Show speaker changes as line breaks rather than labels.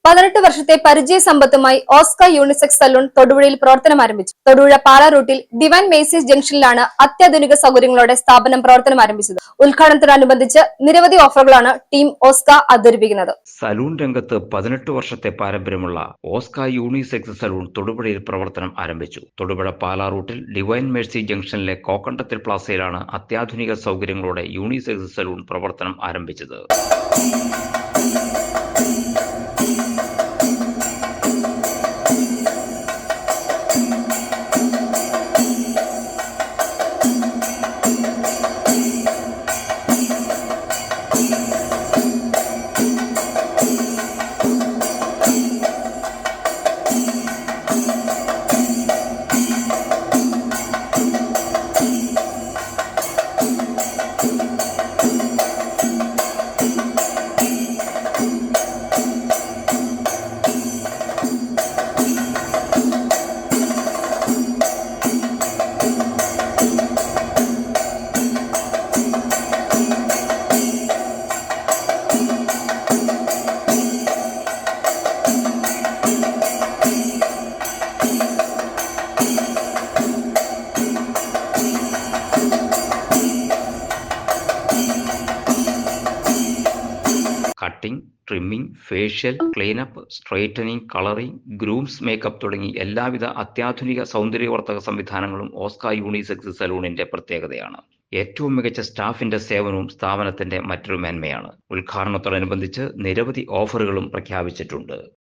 18 വർഷത്തെ പരിചയ സമ്പത്തുമായി Oscar unisex salon തൊടുപുഴയിൽ പ്രവർത്തനം ആരംഭിച്ചു. തൊടുപുഴ പാലാ റൂട്ടിൽ ഡിവൈൻ മേസീസ് ജംഗ്ഷനിലാണ് അത്യാധുനിക സൗകര്യങ്ങളോടെ സ്ഥാപനം പ്രവർത്തനം ആരംഭിച്ചത്. ഉദ്ഘാടനത്തോടനുബന്ധിച്ച് നിരവധി ഓഫറുകളാണ് ടീം ഓസ്കാർ അവതരിപ്പിക്കുന്നത്.
സലൂൺ രംഗത്ത് 18 വർഷത്തെ പാരമ്പര്യമുള്ള ഓസ്കാർ യൂണിസെക്സ് സലൂൺ തൊടുപുഴയിൽ പ്രവർത്തനം ആരംഭിച്ചു. തൊടുപുഴ പാലാ റൂട്ടിൽ ഡിവൈൻ മേഴ്സി ജംഗ്ഷനിലെ കോക്കണ്ടത്തിൽ പ്ലാസയിലാണ് അത്യാധുനിക സൗകര്യങ്ങളോടെ യൂണിസെക്സ് സലൂൺ പ്രവർത്തനം ആരംഭിച്ചത്. Cutting, trimming, facial, cleanup, straightening, colouring, grooms makeup തുടങ്ങി എല്ലാവിധ അത്യാധുനിക സൗന്ദര്യവർദ്ധക സംവിധാനങ്ങളും ഓസ്കാർ യൂണിസെക്സ് സലൂണിന്റെ പ്രത്യേകതയാണ്. ഏറ്റവും മികച്ച സ്റ്റാഫിന്റെ സേവനവും സ്ഥാപനത്തിന്റെ മറ്റൊരു മേന്മയാണ്. ഉദ്ഘാടനത്തോടനുബന്ധിച്ച് നിരവധി ഓഫറുകളും പ്രഖ്യാപിച്ചിട്ടുണ്ട്.